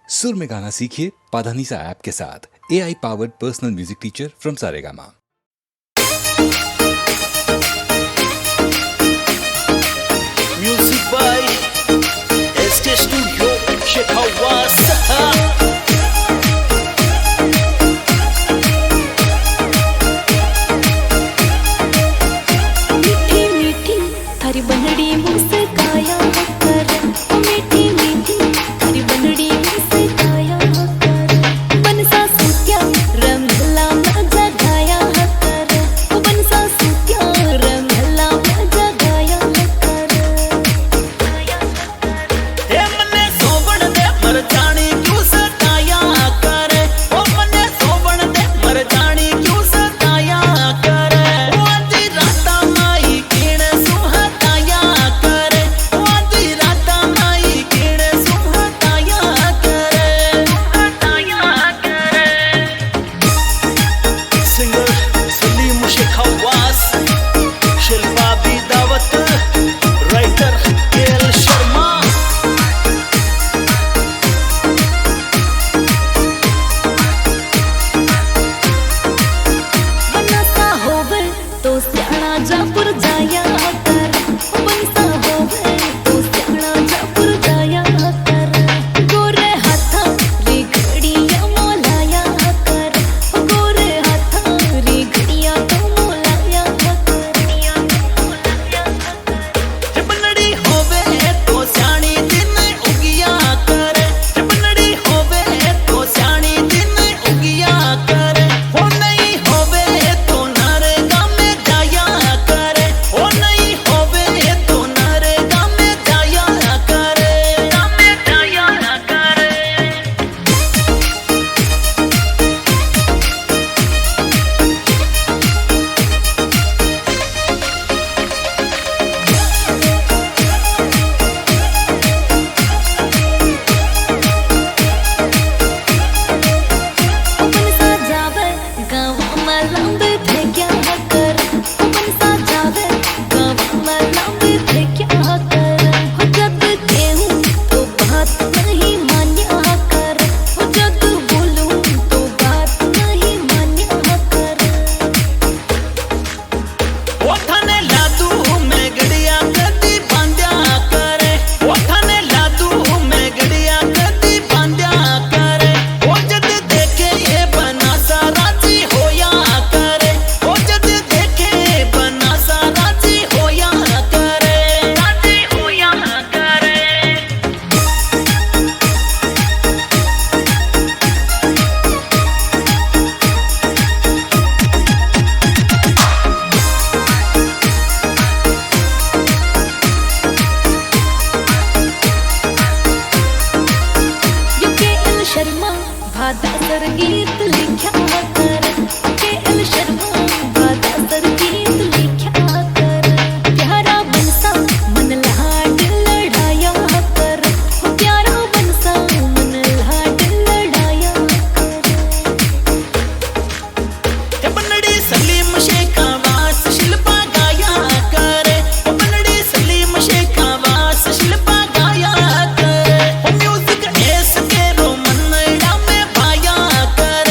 सुर में गाना सीखिए पाधानीसा ऐप के साथ। AI powered personal music teacher from Saregama. Music by SK Studio Shekhawaz। मीठी मीठी थारी बनड़ी मुस्काया कर, मीठी मीठी थारी बनड़ी मुस्काया कर, बनसा सूत्या रंगला में जगाया कर, बनसा सूत्या रंगला में जगाया कर। हे मने सोबण दे मर जानी क्यों सताया करे, ओ मने सोबण दे मर जानी क्यों सताया करे। ओ आधी राता माई किण सुहताया करे, ओ आधी राता माई किण सुहताया करे, सुहताया करे। सिंगर सलीम शेखावास, शिल्पा भी दावत, राइटर KL शर्मा। बनसा होवे तो स्याणा जापुर जाया कर, बनसा होवे तो स्याणा जापुर जाया कर, गोरे हाथा री घड़िया मोलाया कर, गोरे हाथा री घड़िया तो मोलाया कर। हे बनड़ी होवे तो स्याणी दिन उगिया करे, हे बनड़ी होवे तो स्याणी दिन उगिया करे। हो नहीं होवे तो नरेगा में जाया करे, हो नहीं होवे तो नरेगा में जाया करे, में जाया करे। बनसा जावे गाँव में लंबे थे क्या कर, बनसा जावे गाँव में लंबे थे क्या कर, हो जब कहूँ तो बात नहीं मान्या कर, हो जब बोलूँ तो बात नहीं मान्या कर। ओ थाने लादू में गड़िया कदी बांध्या करे, ओ थाने लादू में गड़िया कदी बांध्या करे। ओ जद देखे ये बनासा राजी होया करे, ओ जद देखे बनासा राजी होया करे, राजी होया करे। यो KL शर्मा भादासर गीत लिख्या कर, KL शर्मा भादासर गीत लिख्या कर, प्यारा बनसा मन लाड लड़ाया कर, हो प्यारा बनसा मन लाड लड़ाया कर। हे बनड़ी सलीम शेखावास शिल्पा गाया करे, ओ बनड़ी सलीम शेखावास शिल्पा गाया करे। ओ म्यूजिक एस के रो मनड़ा में पाया करे,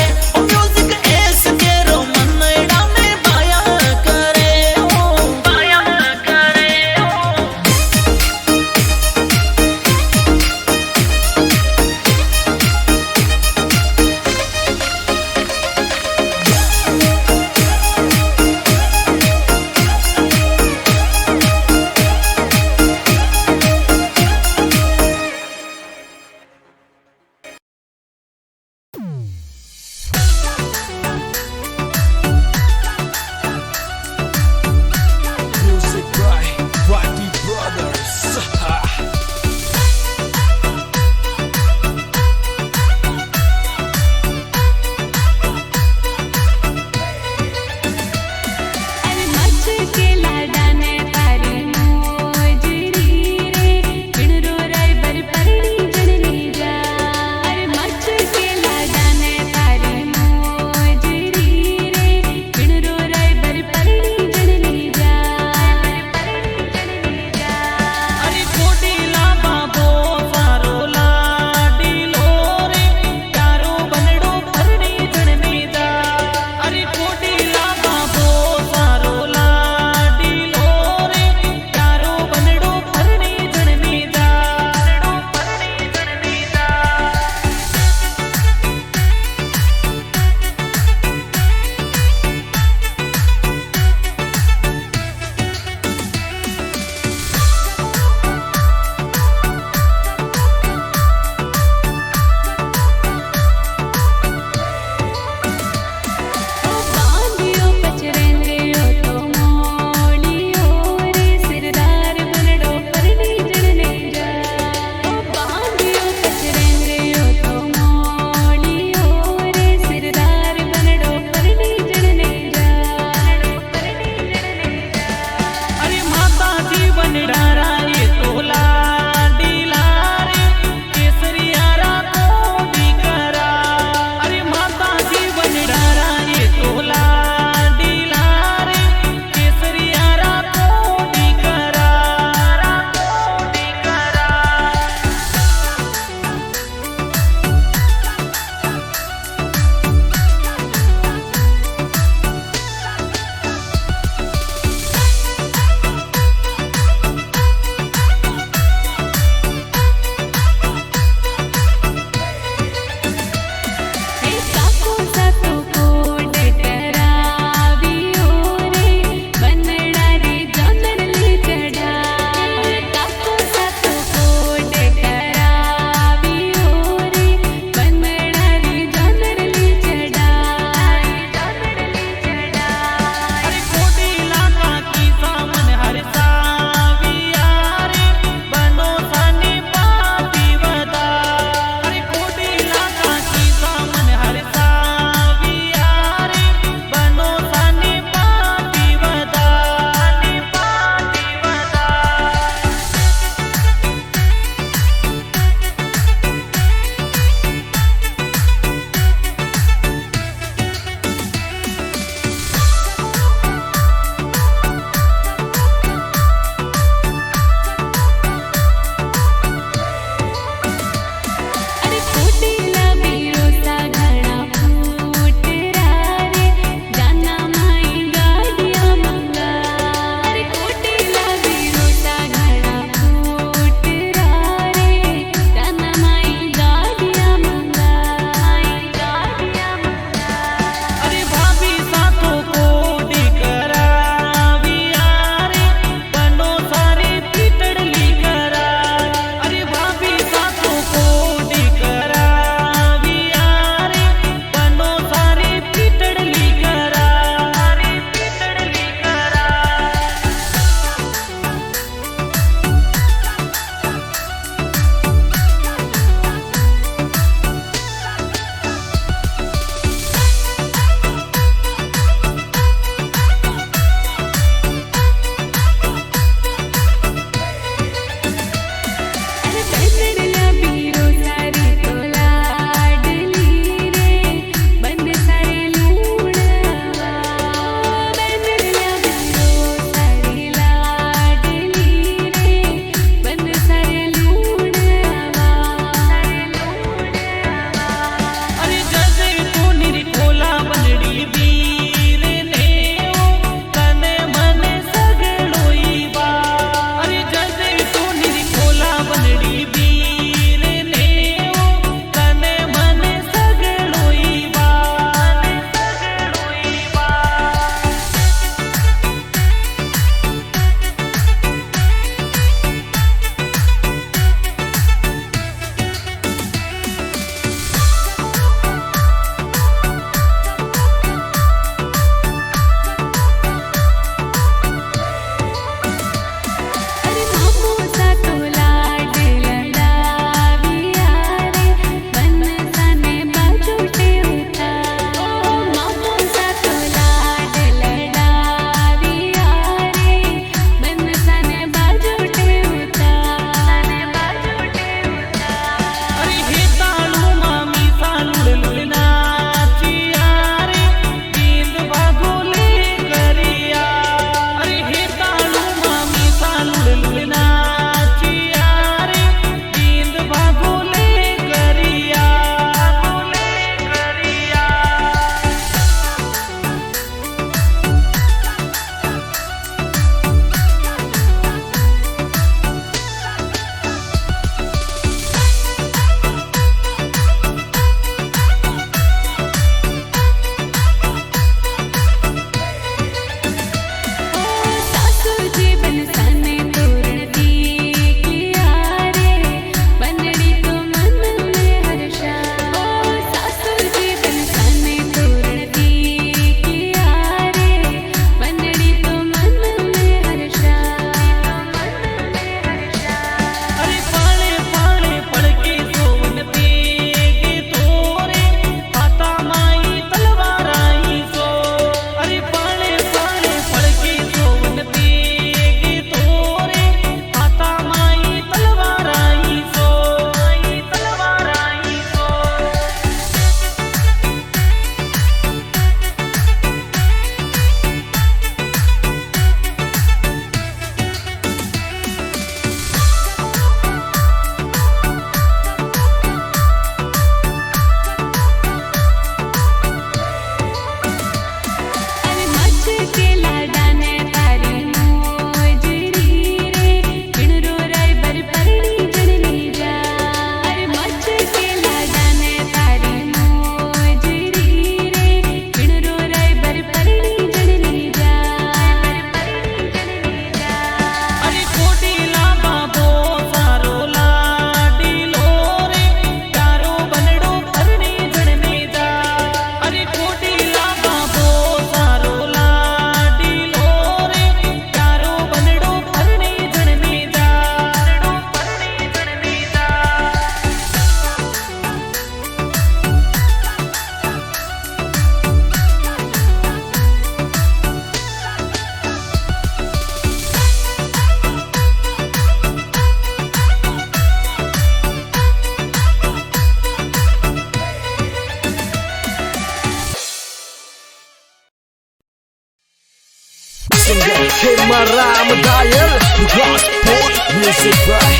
Maram Dial Gospel Music by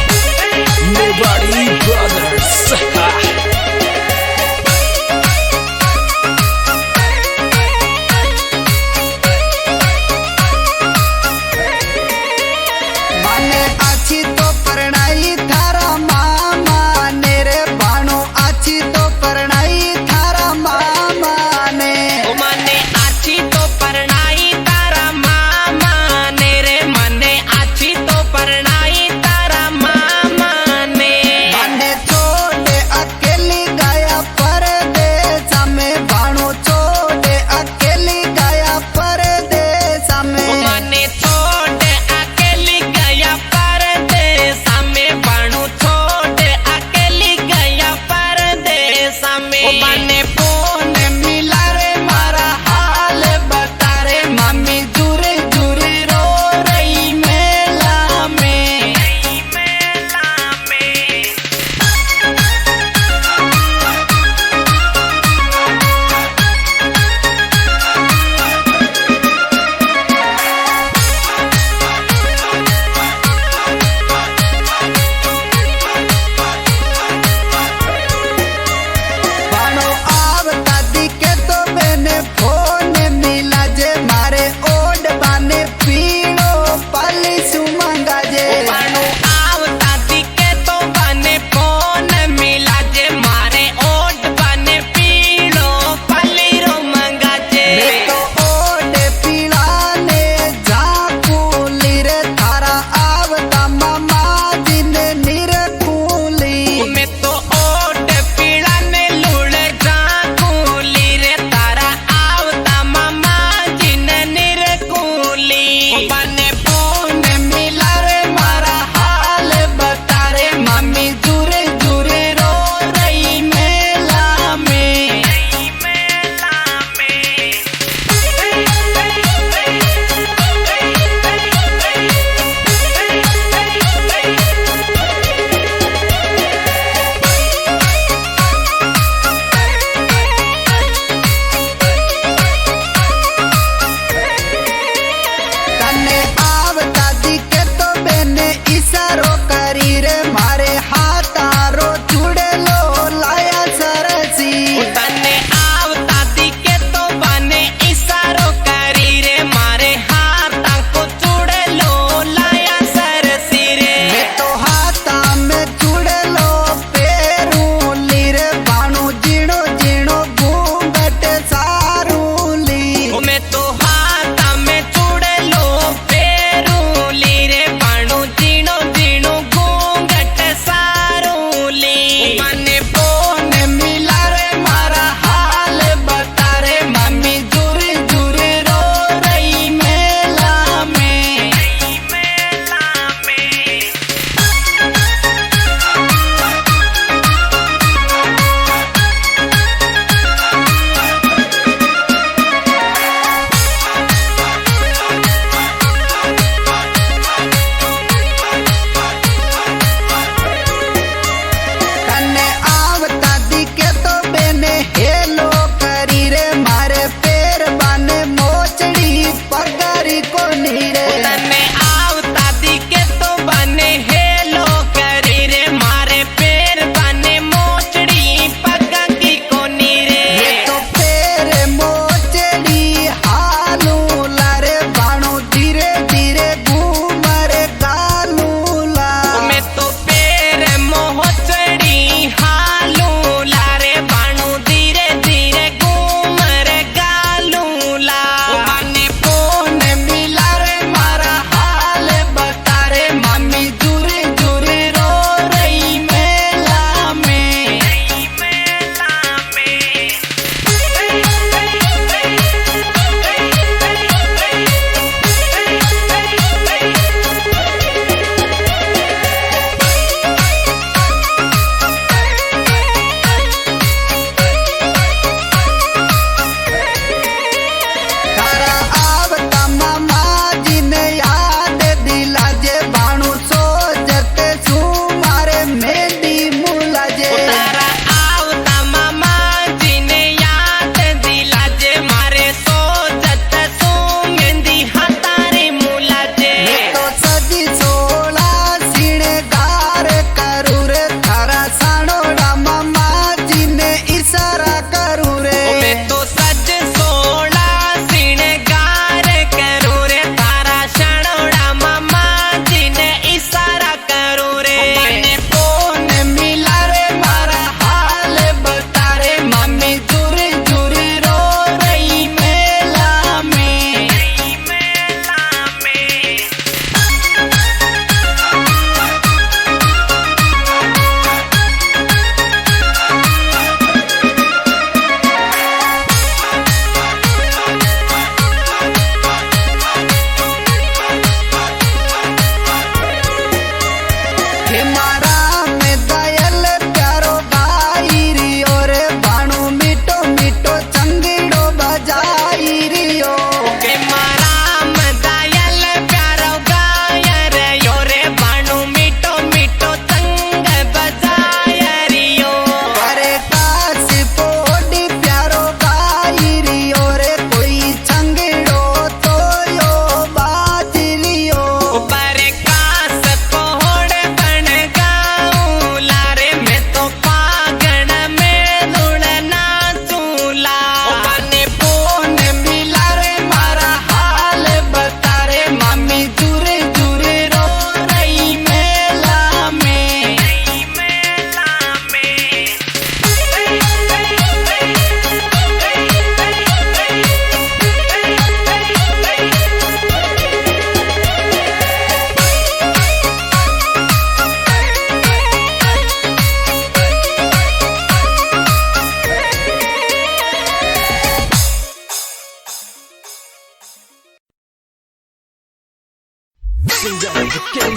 Nobody Brothers. माने आछी तो परणाई थारा मामा ने रे बाणो आछी तो परणाई थारा मामा ने ओ मने आछी तो परणाई तारा मामा ने रे मने आछी तो परणाई तारा मामा ने माने छोड़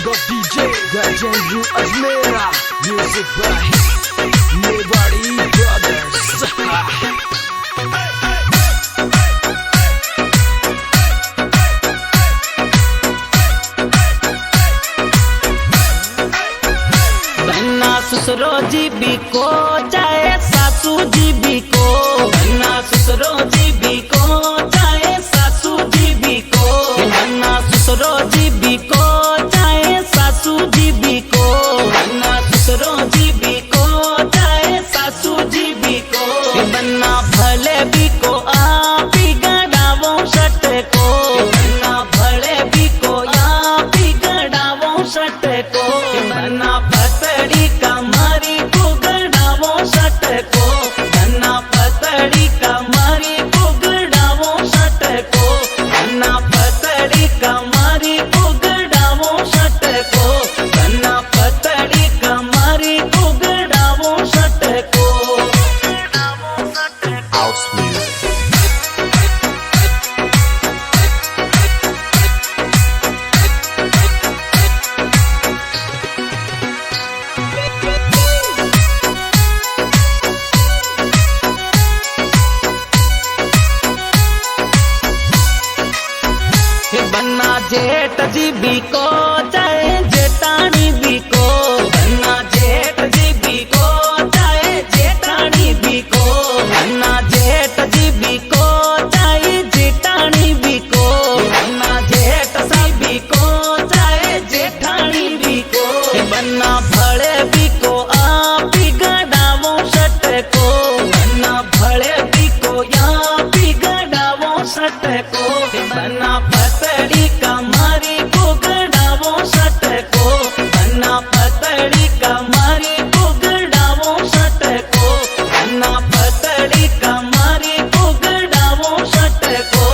the DJ Gajendu Ajmera. Music by Mewari Brothers. ससुरो जी भी को चाहे सासू जी भी को, बन्ना ससुरो जी भी को चाहे सासू जी भी को, बन्ना ससुरो जी भी को चाहे सासू जी भी को, बन्ना ससुरो जी भी को चाहे सासू जी भी को, बन्ना भले भी को आप ही गड़ावो शट को, बन्ना भले भी को आप ही गड़ावो शट को, बन्ना पतड़ी कमरी कुगड़ावो शट को, बन्ना पतड़ी कमरी कुगड़ावो शट को, बन्ना पतड़ी कमरी कुगड़ावो शट को, बन्ना पतड़ी कमरी कुगड़ावो शट को। House music. बन्ना जेठ जी भी को चाहे जेठानी भी को, बन्ना जेठ जी भी को चाहे जेठानी भी को, बन्ना जेठ जी भी को चाहे जेठानी भी को, बन्ना जेठ सी भी को चाहे जेठानी भी को, बन्ना भले भी को आप ही गड़ावो शट को, बन्ना भले भी को आप ही गड़ावो शट को, बन्ना पतड़ी कमरी कुगड़ावो शट को, बन्ना पतड़ी कमरी कुगड़ावो शट को, बन्ना पतड़ी कमरी कुगड़ावो शट को,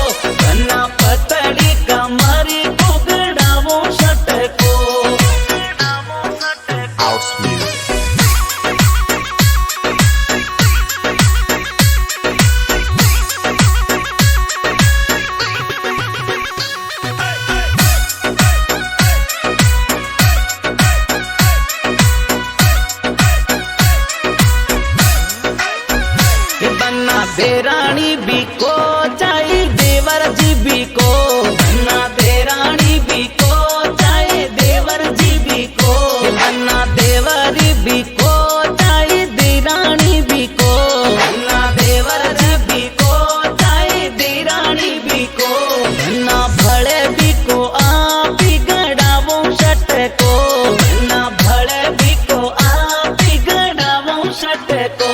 बन्ना पतड़ी कमरी कुगड़ावो शट को। House music. बन्ना देरानी भी को चाहे देवर जी भी को, बन्ना देरानी भी को चाहे देवर जी भी को, बन्ना देवरी भी को चाहे देरानी भी को, बन्ना देवर जी भी को चाहे देरानी भी को, बन्ना भले भी को आप ही गड़ावो शट को, बन्ना भले भी को आप ही गड़ावो शट को,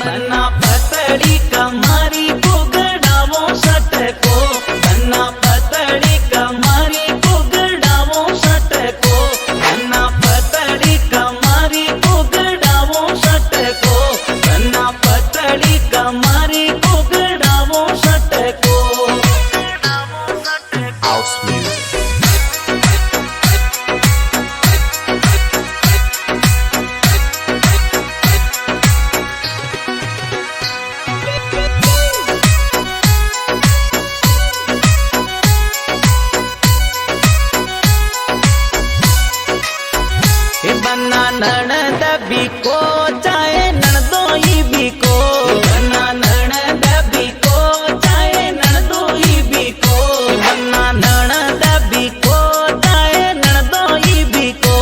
बन्ना पतड़ी कमरी कुगड़ावो शट को, बन्ना पतड़ी कमरी कुगड़ावो शट को, बन्ना पतड़ी कमरी कुगड़ावो शट को, बन्ना पतड़ी कमरी कुगड़ावो शट को। House music. बन्ना ननद भी को चाहे ननदोई भी को, बन्ना ननद भी को चाहे ननदोई भी को, बन्ना ननद भी को चाहे ननदोई भी को,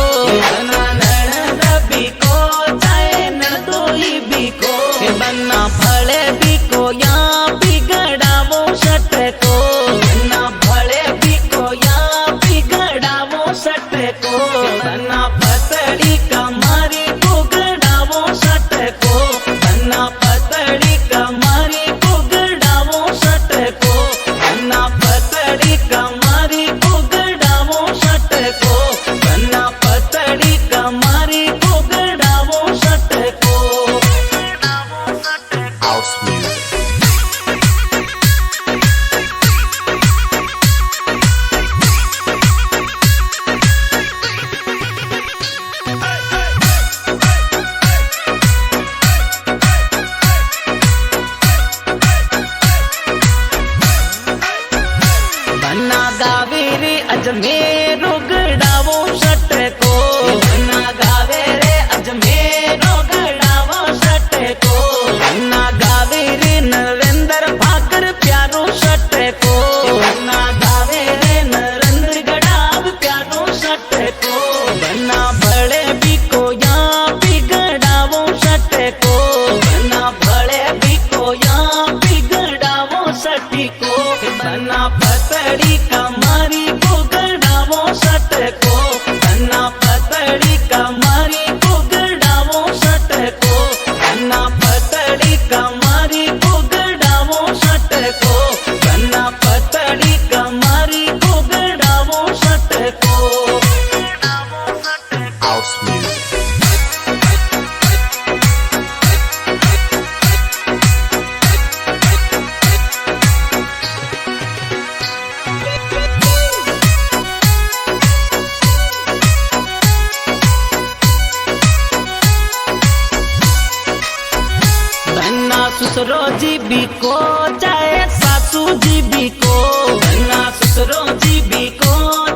बन्ना ननद भी को चाहे ननदोई भी को, बन्ना भले भी को यहाँ भी गड़ावो शट को, बन्ना भले भी को यहाँ भी गड़ावो शट को, बन्ना पतड़ी कमरी कुगड़ावो शट को, बन्ना पतड़ी कमरी कुगड़ावो शट को, बन्ना पतड़ी कमरी कुगड़ावो शट को, बन्ना पतड़ी कमरी कुगड़ावो शट को। House music. बन्ना गावेरी अजमेर गड़ावो शट ससुरो जी भी को चाहे सासू जी भी को, बन्ना ससुरो जी भी को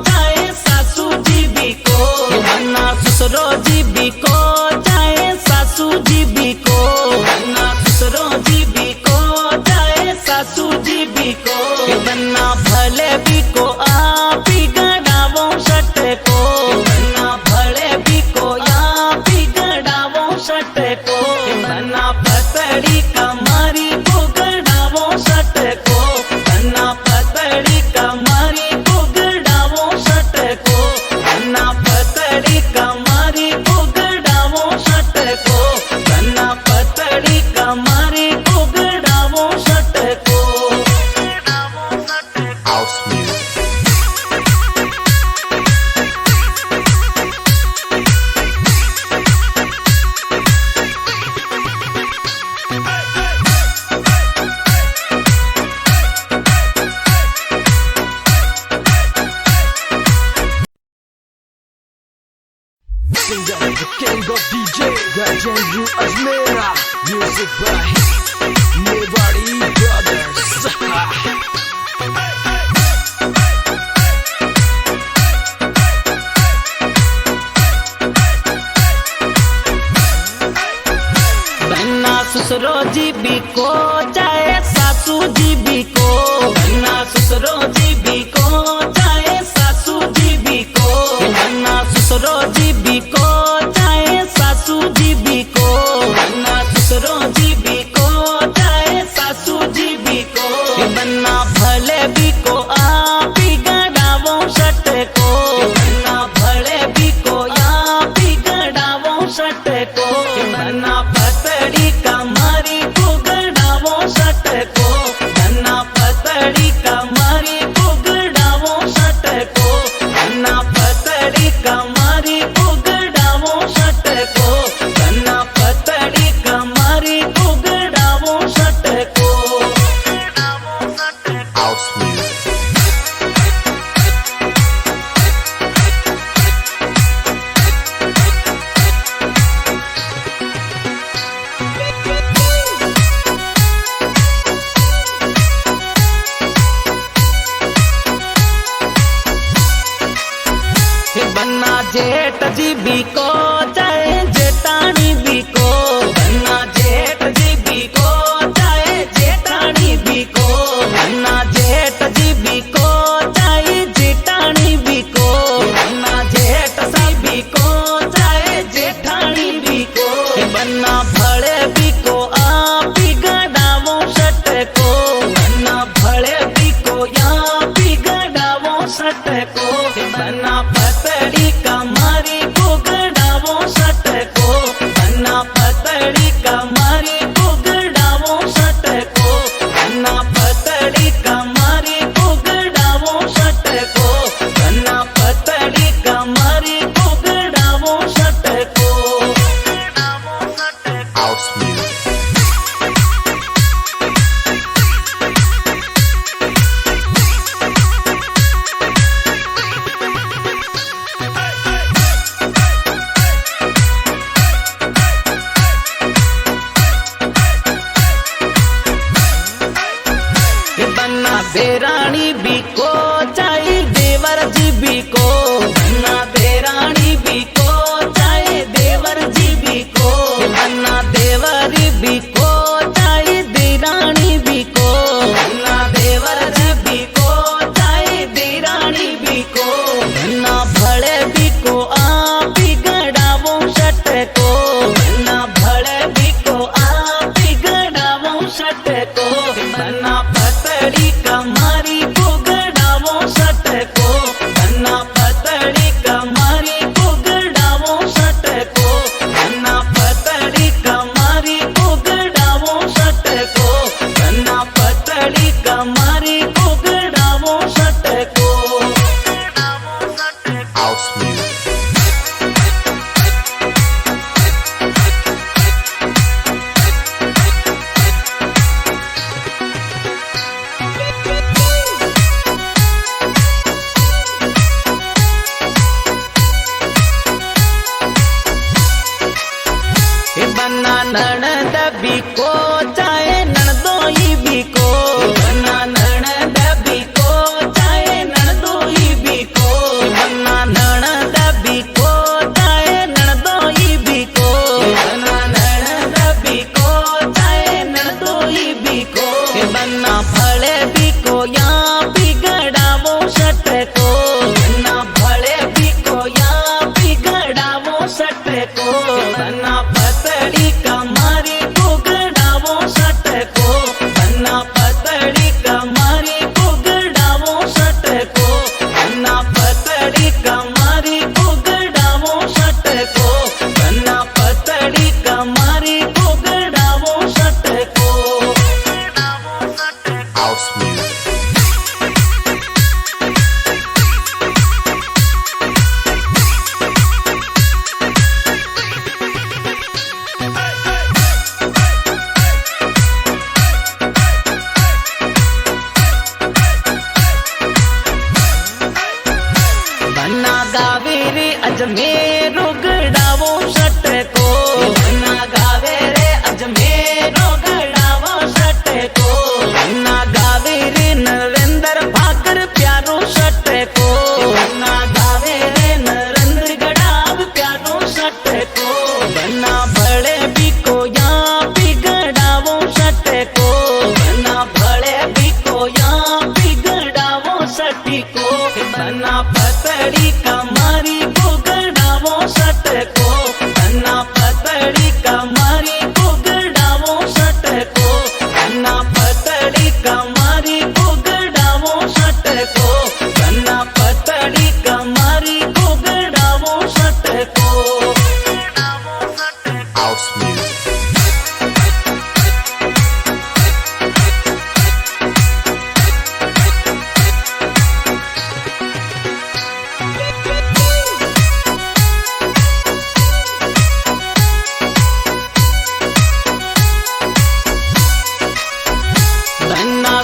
चाहे सासू जी भी को, बन्ना ससुरो जी भी को चाहे सासू जी भी को, बन्ना ससुरो जी भी को चाहे सासू जी भी को, बन्ना भले भी को आप ही गड़ावो शट को, बन्ना भले भी को आप ही गड़ावो शट को, बन्ना पतड़ी कमारी को गड़ावो शट को, बन्ना पतड़ी कमारी को गड़ावो शट को, बन्ना पतड़ी कमारी को गड़ावो शट को, बन्ना पतड़ी कमारी को गड़ावो शट को। House music. The king of DJ, Gajendu Ajmera, music by Mewari Brothers. बन्ना ससुरो जी भी को चाहे सासू जी भी को, बन्ना ससुरो जी भी को चाहे सासू जी भी को, बन्ना ससुरो जी भी को चाहे सासू जी भी को, बन्ना ससुरो जी भी को चाहे सासू जी भी को, बन्ना भले भी को आप ही गड़ावो शट को, बन्ना भले भी को आप ही गड़ावो शट को, बन्ना पतड़ी कमारी को गड़ावो शट को, बन्ना पतड़ी कमारी को गड़ावो शट को, बन्ना पतड़ी कमारी को गड़ावो शट को, बन्ना पतड़ी कमारी को गड़ावो शट को। House music. बन्ना जेठ जी भी को चाहे जेठानी भी को, बन्ना जेठ जी भी को चाहे जेठानी भी को, बन्ना जेठ जी भी को चाहे जेठानी भी को, बन्ना जेठ सी भी को चाहे जेठानी भी को, बन्ना भले भी को आप ही गड़ावो शट को, बन्ना भले भी को आप ही गड़ावो शट को, बन्ना पतड़ी कमारी को गड़ावो शट को, बन्ना पतड़ी कमारी को गड़ावो शट को, बन्ना पतड़ी कमारी को गड़ावो शट को, बन्ना पतड़ी कमारी को गड़ावो शट को। House music. बन्ना देरानी भी को चाहे देवर जी भी को, बन्ना देरानी भी को चाहे देवर जी भी को, बन्ना देवर भी को चाहे देरानी भी को, बन्ना देवर जी भी को चाहे देरानी भी को, बन्ना भले भी को आप ही गड़ावो शट को, बन्ना भले भी को आप ही गड़ावो शट को, बन्ना पतड़ी कमारी को गड़ावो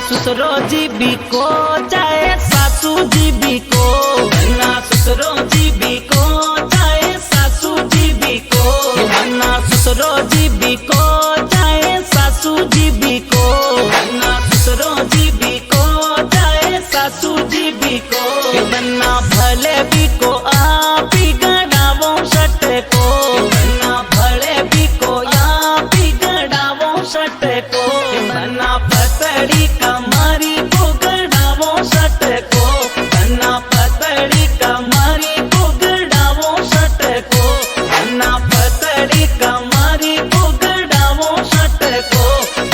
ससुरो जी भी को चाहे सासू जी भी को, बन्ना ससुरो जी भी को चाहे सासू जी भी को, बन्ना ससुरो जी भी को चाहे सासू जी भी को, बन्ना ससुरो जी भी को चाहे सासू जी भी को, बन्ना भले भी को आप ही गड़ावो शट को, बन्ना भले भी को आप ही गड़ावो शट को, बन्ना पतड़ी कमारी को गड़ावो शट को, बन्ना पतड़ी कमारी को गड़ावो शट को, बन्ना पतड़ी कमारी को गड़ावो शट को,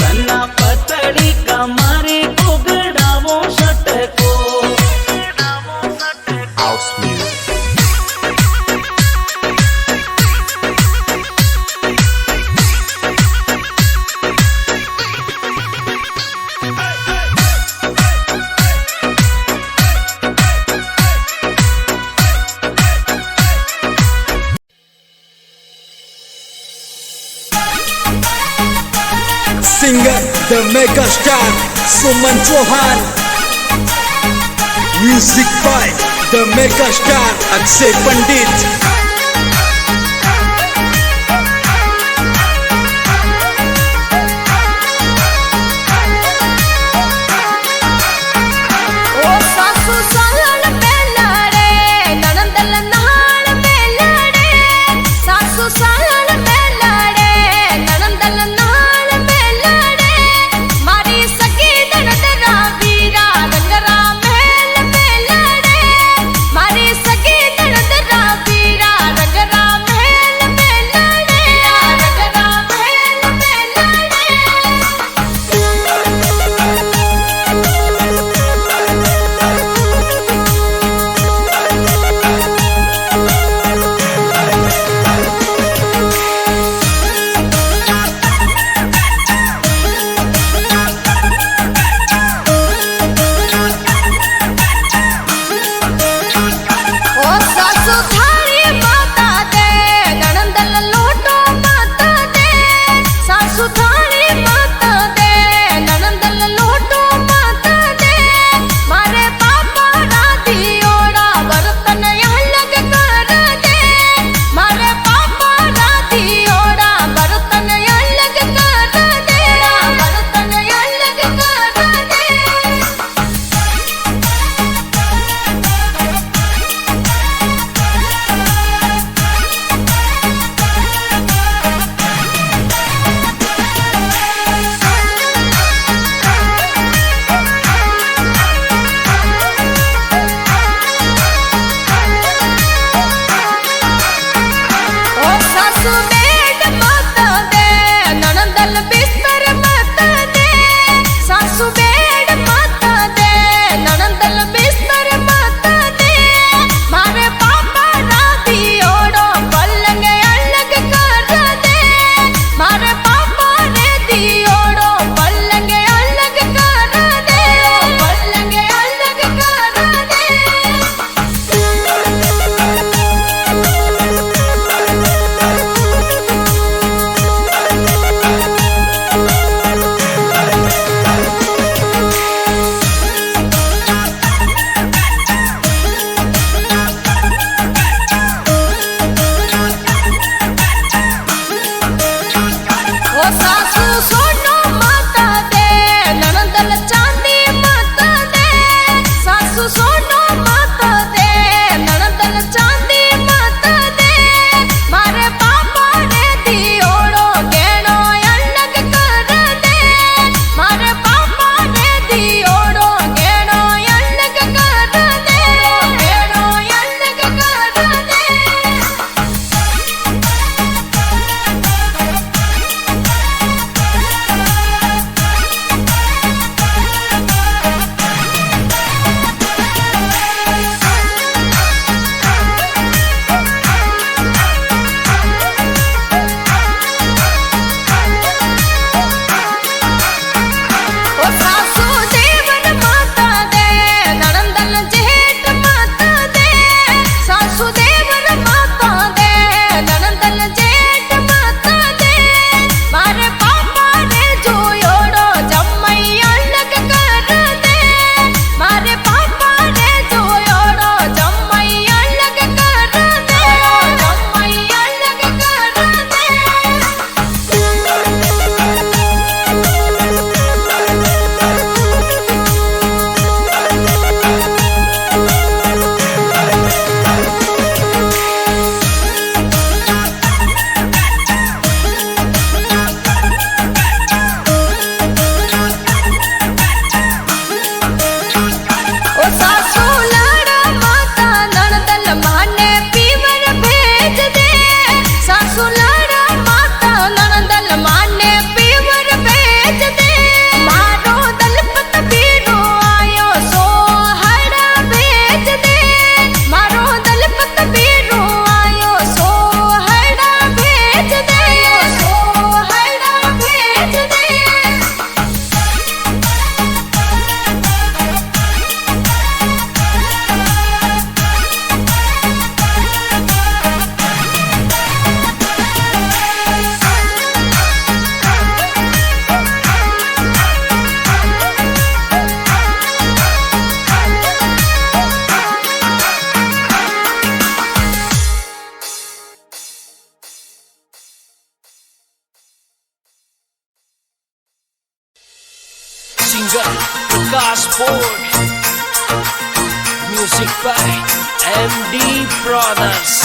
बन्ना पतड़ी कमारी को गड़ावो शट को। House music. Singer, the mega star, Suman Chauhan. Music by the mega star, Akshay Pandit. ओ सासू सालन मेलड़े ननंदल नाल मेलड़े, सासू सालन मेलड़े ननंदल नाल मेलड़े, मारी सगी ननद वीरा रंगरा मेल मेलड़े, मारी सगी ननद वीरा singer Vikas Ford. Music by MD Brothers.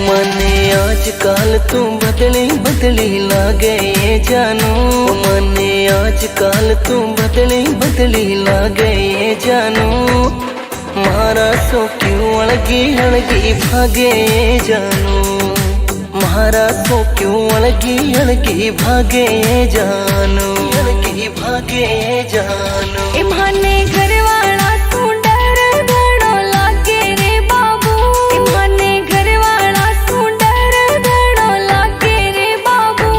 मने आजकल तू बदली बदली लागे ये जानू मने आजकल तू बदली बदली लागे ये जानू मारा सो क्यों अलगी अलगी भागे ये जानू थारा सो क्यों अलगी अलगी भागे ये जानू, अलगी भागे ये जानू। इमाने घर वाला तू डर घणो लागे रे बाबू, इमाने घर वाला तू डर घणो लागे रे बाबू।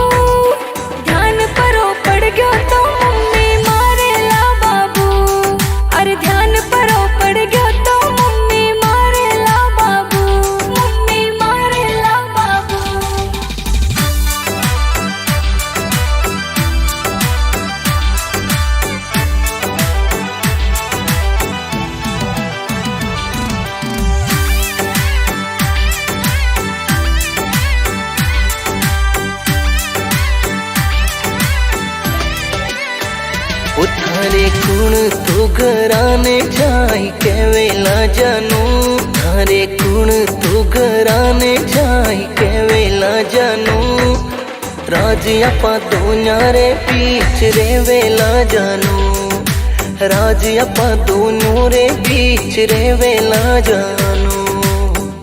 ध्यान परो पड़ गयो तो मम्मी मारे ला बाबू, अरे ध्यान परो पड़ गयो तो मम्मी मारे ला बाबू, मम्मी मारे ला बाबू। थारे कुण तू घराने जाई केवेला जानू, थारे कुण तू घराने जाई केवेला जानू। राज अपा दोन्या रे बीच रे वेला जानू, राज अपा दोनों रे बीच रे वेला जानू,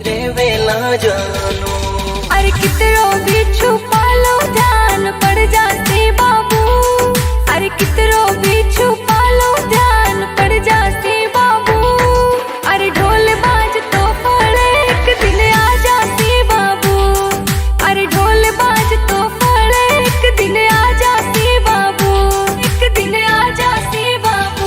रे वेला जानू। अरे कितरो भी छुपा लो ध्यान पड़ जाते बाबू, अरे कितरो भी छुपा लो ध्यान पड़ जाते बाबू। अरे ढोल बाज तो फड़े एक दिन आ जाते बाबू, अरे ढोल बाज तो फड़े एक दिन आ जाते बाबू, एक दिन आ जाते बाबू।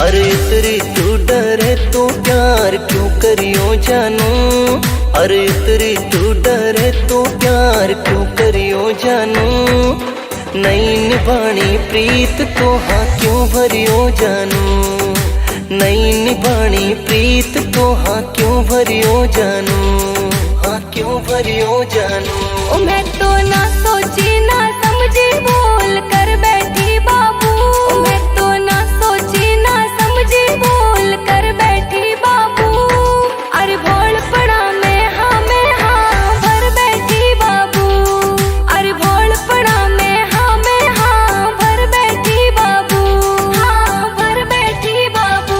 अरे तेरी तू डरे तो प्यार क्यों करियो जानू, अरे तेरी तू डरे तो प्यार क्यों करियो जानू। नहीं निभानी प्रीत तो हाँ क्यों भरियो जानू, नहीं निभानी प्रीत तो हाँ क्यों भरियो जानू, हाँ क्यों भरियो जानू। ओ मैं तो ना सोची ना समझी बोल कर बैठी बाबू, ओ मैं तो ना सोची ना समझी बोल कर बैठी बाबू। अरे भोल पड़ा मैं हाँ भर बैठी बाबू, अरे भोल पड़ा मैं हाँ भर बैठी बाबू, हाँ भर बैठी बाबू।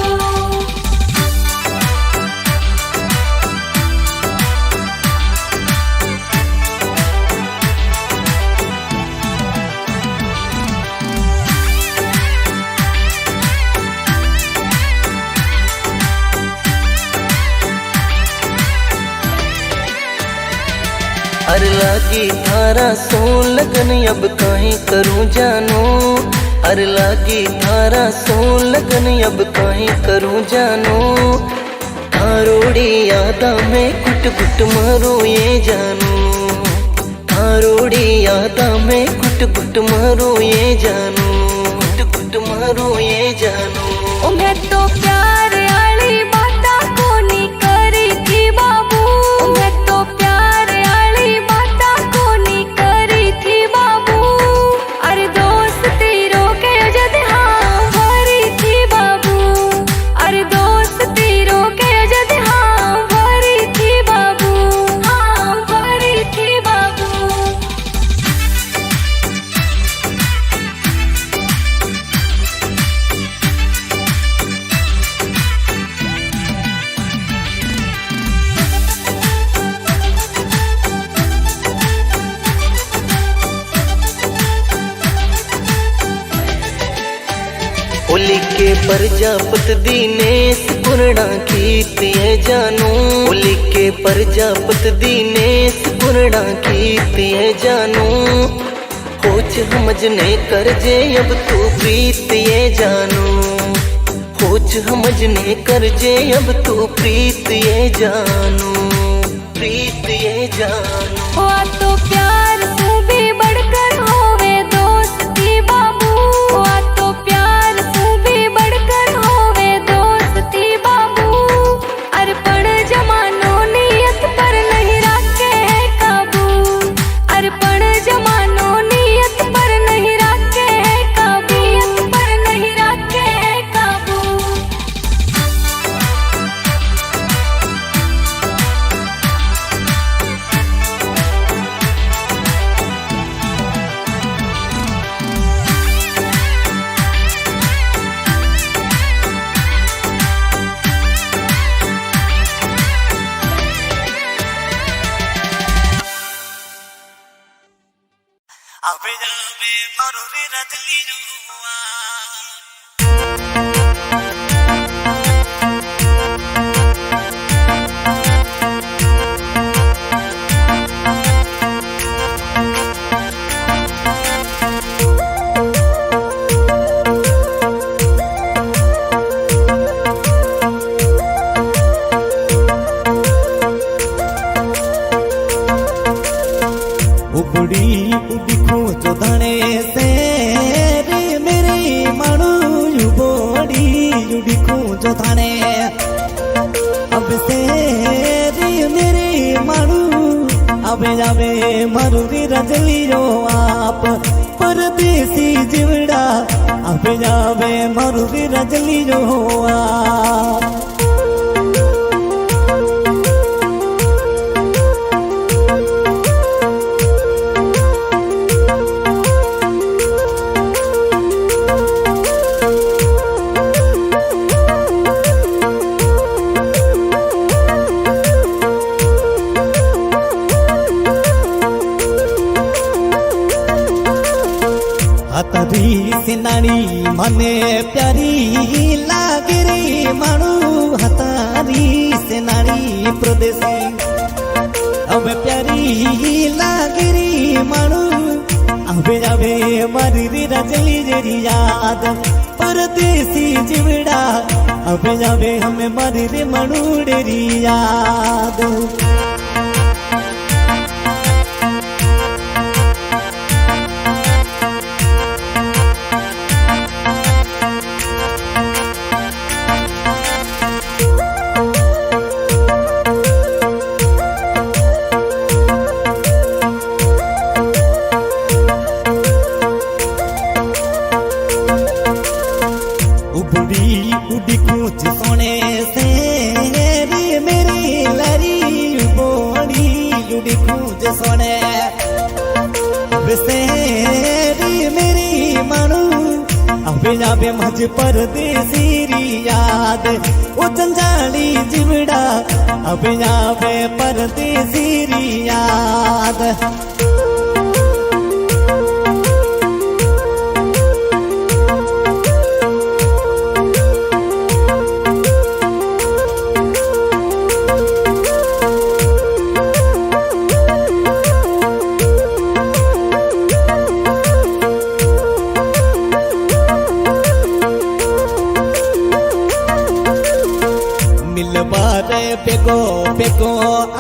अरे लागी थारा सो लगन अब काहे करूं जानू, अरे लागी थारा सो लगन अब काहे करूं जानू। थारोड़ी यादा में कुट कुट मारो ये जानू, थारोड़ी यादा में कुट कुट मारो ये जानू, कुट कुट मारो ये जानू। ओ मैं तो प्यार आली बाता कोनी करी थी बाबू, ओ मैं तो प्यार आली बाता कोनी करी थी बाबू। अरे दोस्ती रोके जद हाँ भरी थी बाबू, अरे दोस्ती रोके जद हाँ भरी थी बाबू, हाँ भरी थी बाबू। लिखे प्रजापत दीनेश पूर्णा कीर्तिए जानू, लिखे प्रजापत दीनेश पूर्णा कीर्तिए जानू। होच समझने कर जे अब तू प्रीतिए जानू, होच समझने कर जे अब तू प्रीतिए जानू, प्रीतिए जानू। हुआ तो प्यार तू भी बढ़कर होवे दोस्ती बाबू, हुआ तो प्यार तू भी बढ़कर होवे दोस्ती बाबू। अरे पड़ जमानो नियत पर नहीं रखे है काबू, अरे पड़ जमानो नियत पर नहीं रखे है काबू, नियत पर नहीं रखे है काबू। अबे जावे मारू रे रजली जुआ उबड़ी उदिखो जो धने से रे मेरे मानू उबड़ी उदिखो जो धने अब से रे मेरे मानू अब जावे मारू रे रजली रो आप परदेसी जिवड़ा अब जावे मारू रे रजली रो आप हतरी सिनानी मने प्यारी लागे रे मानू हतारी सिनानी प्रदेशी अब प्यारी लागे रे मानू अबे जावे मारी रे रजली जेरी याद परदेसी जिवड़ा अबे जावे हमें मारी रे मानू डेरी याद उबड़ी उड़ी कूच सोने से रे मेरी लरी उबड़ी उड़ी कूच सोने अब से रे मेरी मानू अबे जावे मज परदेसी री याद ओ जंजाली जिवड़ा अबे जावे परदेसी री याद मिलबारे बेगो बेगो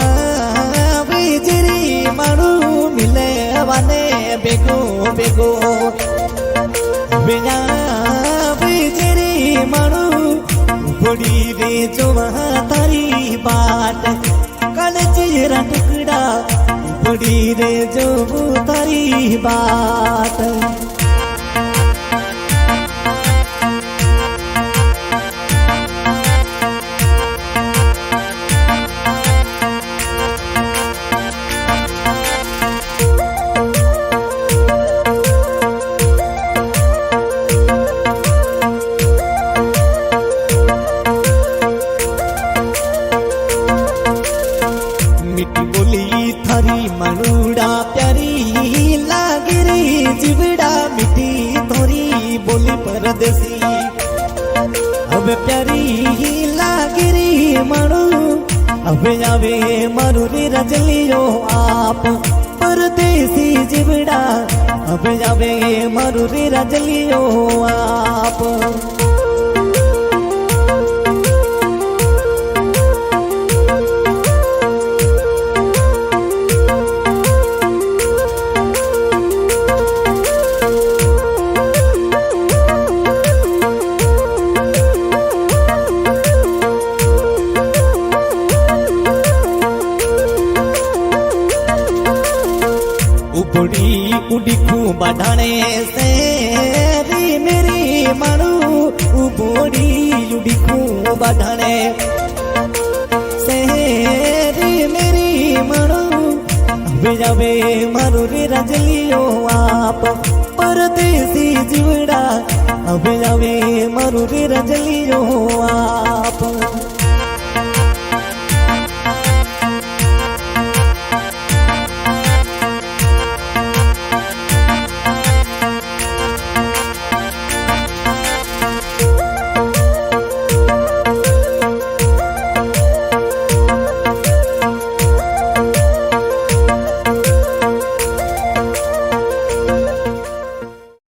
आवे जिरी मारू मिले वाने बेगो बेगो बिना जिरी मारू बड़ी रे जो तारी बात कल चेहरा टुकड़ा बड़ी रे जो तारी बात मिठी बोली थारी मनुड़ा प्यारी लागे रे जिवड़ा मिठी थोरी बोली परदेसी अब प्यारी लागे रे मनु अब जावे मारू रे रजली रो आप परदेसी जिवड़ा अब जावे मारू रे रजली रो आप उबड़ी उड़ी खूब बढ़ाने से रे मेरी मानू उबड़ी उड़ी खूब बढ़ाने से रे मेरी मानू अबे जावे मारू रे रजलियो आप परदेसी जिवड़ा अबे जावे मारू रे रजलियो आप